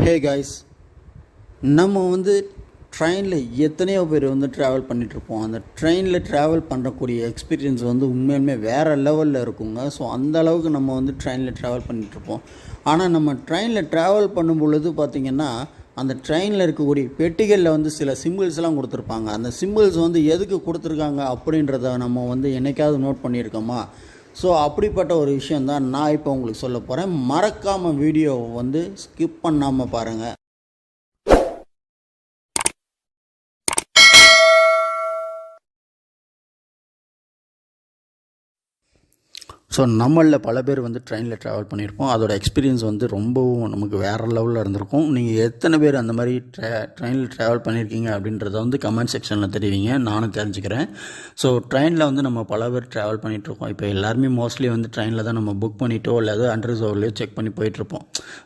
Hey guys, நம்ம ட்ரெயினில் எத்தனையோ பேர் ட்ராவல் பண்ணிகிட்ருப்போம். அந்த ட்ரெயினில் ட்ராவல் பண்ணக்கூடிய எக்ஸ்பீரியன்ஸ் உண்மையுமே வேறு லெவலில் இருக்குங்க. ஸோ அந்த அளவுக்கு நம்ம ட்ரெயினில் ட்ராவல் பண்ணிகிட்ருப்போம். ஆனால் நம்ம ட்ரெயினில் ட்ராவல் பண்ணும் பொழுது பார்த்திங்கன்னா, அந்த ட்ரெயினில் இருக்கக்கூடிய பெட்டிகளில் சில சிம்பிள்ஸ்லாம் கொடுத்துருப்பாங்க. அந்த சிம்பிள்ஸ் எதுக்கு கொடுத்துருக்காங்க அப்படின்றத நம்ம என்னைக்காவது நோட் பண்ணியிருக்கோமா? ஸோ அப்படிப்பட்ட ஒரு விஷயந்தான் நான் இப்போ உங்களுக்கு சொல்ல போகிறேன். மறக்காமல் வீடியோவை ஸ்கிப் பண்ணாமல் பாருங்கள். ஸோ நம்மளில் பல பேர் ட்ரெயினில் ட்ராவல் பண்ணியிருப்போம். அதோட எக்ஸ்பீரியன்ஸ் ரொம்பவும் நமக்கு வேறு லெவலில் இருந்திருக்கும். நீங்கள் எத்தனை பேர் அந்த மாதிரி ட்ரெயினில் ட்ராவல் பண்ணியிருக்கீங்க அப்படின்றத கமெண்ட் செக்ஷனில் தெரிவிங்க, நானும் தெரிஞ்சுக்கிறேன். ஸோ ட்ரெயினில் நம்ம பல பேர் ட்ராவல் பண்ணிகிட்ருக்கோம். இப்போ எல்லாருமே மோஸ்ட்லி ட்ரெயினில் தான் நம்ம புக் பண்ணிட்டோ அல்லது அன்ரிசர்வ்லையோ செக் பண்ணி போயிட்டுருப்போம்.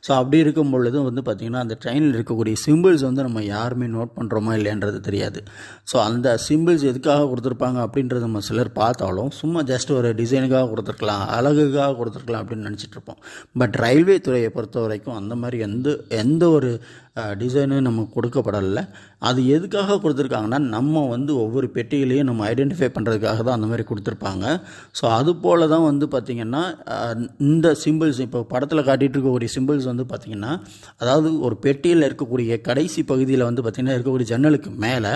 ஸோ அப்படி இருக்கும் பொழுது பார்த்திங்கன்னா, அந்த ட்ரெயினில் இருக்கக்கூடிய சிம்பிள்ஸ் நம்ம யாருமே நோட் பண்ணுறோமா இல்லைன்றது தெரியாது. ஸோ அந்த சிம்பிள்ஸ் எதுக்காக கொடுத்துருப்பாங்க அப்படின்றது நம்ம சிலர் பார்த்தாலும் சும்மா ஜஸ்ட் ஒரு டிசைனுக்காக கொடுத்துருக்கலாம், அழகுக்காக கொடுத்துருக்கலாம் அப்படின்னு நினச்சிட்ருப்போம். பட் ரயில்வே துறையை பொறுத்த வரைக்கும் அந்த மாதிரி எந்த ஒரு டிசைனும் நமக்கு கொடுக்கப்படலை. அது எதுக்காக கொடுத்துருக்காங்கன்னா, நம்ம ஒவ்வொரு பெட்டிகளையும் நம்ம ஐடென்டிஃபை பண்ணுறதுக்காக தான் அந்த மாதிரி கொடுத்துருப்பாங்க. ஸோ அது போல் தான் பார்த்திங்கன்னா, இந்த சிம்பிள்ஸ் இப்போ படத்தில் காட்டிகிட்டு இருக்கக்கூடிய சிம்பிள்ஸ் பார்த்திங்கன்னா, அதாவது ஒரு பெட்டியில் இருக்கக்கூடிய கடைசி பகுதியில் பார்த்திங்கன்னா இருக்கக்கூடிய ஜன்னலுக்கு மேலே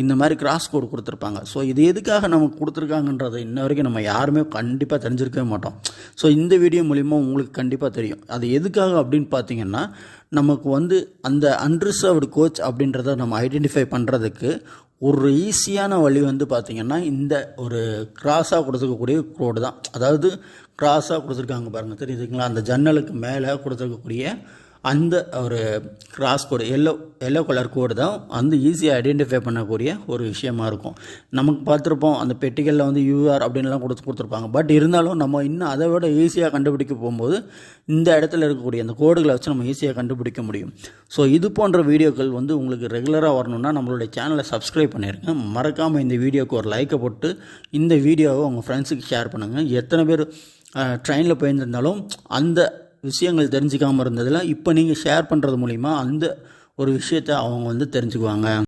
இந்த மாதிரி கிராஸ் கோடு கொடுத்துருப்பாங்க. ஸோ இது எதுக்காக நமக்கு கொடுத்துருக்காங்கன்றதை இன்ன வரைக்கும் நம்ம யாருமே கண்டிப்பாக தெரிஞ்சிருக்கவே மாட்டோம். ஸோ இந்த வீடியோ மூலிமா உங்களுக்கு கண்டிப்பாக தெரியும் அது எதுக்காக அப்படின்னு பார்த்திங்கன்னா, நமக்கு அந்த அன்ரிசர்வ்டு கோச் அப்படின்றத நம்ம ஐடென்டிஃபை பண்ணுறதுக்கு ஒரு ஈஸியான வழி பார்த்திங்கன்னா, இந்த ஒரு கிராஸாக கொடுத்துருக்கக்கூடிய கோடு தான். அதாவது கிராஸாக கொடுத்துருக்காங்க பாருங்கள், தெரியுதுங்களா? அந்த ஜன்னலுக்கு மேலே கொடுத்துருக்கக்கூடிய அந்த ஒரு கிராஸ் கோடு எல்லோ கலர் கோடு தான் ஈஸியாக ஐடென்டிஃபை பண்ணக்கூடிய ஒரு விஷயமா இருக்கும். நமக்கு பார்த்துருப்போம் அந்த பெட்டிகளில் யூஆர் அப்படின்லாம் கொடுத்துருப்பாங்க. பட் இருந்தாலும் நம்ம இன்னும் அதை விட ஈஸியாக கண்டுபிடிக்க போகும்போது இந்த இடத்துல இருக்கக்கூடிய அந்த கோடுகளை வச்சு நம்ம ஈஸியாக கண்டுபிடிக்க முடியும். ஸோ இது போன்ற வீடியோக்கள் உங்களுக்கு ரெகுலராக வரணும்னா நம்மளுடைய சேனலை சப்ஸ்கிரைப் பண்ணிடுங்க. மறக்காமல் இந்த வீடியோவுக்கு ஒரு லைக்கை போட்டு இந்த வீடியோவை உங்கள் ஃப்ரெண்ட்ஸுக்கு ஷேர் பண்ணுங்கள். எத்தனை பேர் ட்ரெயினில் போயிருந்திருந்தாலும் அந்த விஷயங்கள் தெரிஞ்சிக்காமல் இருந்ததில் இப்போ நீங்கள் ஷேர் பண்ணுறது மூலிமா அந்த ஒரு விஷயத்தை அவங்க தெரிஞ்சுக்குவாங்க.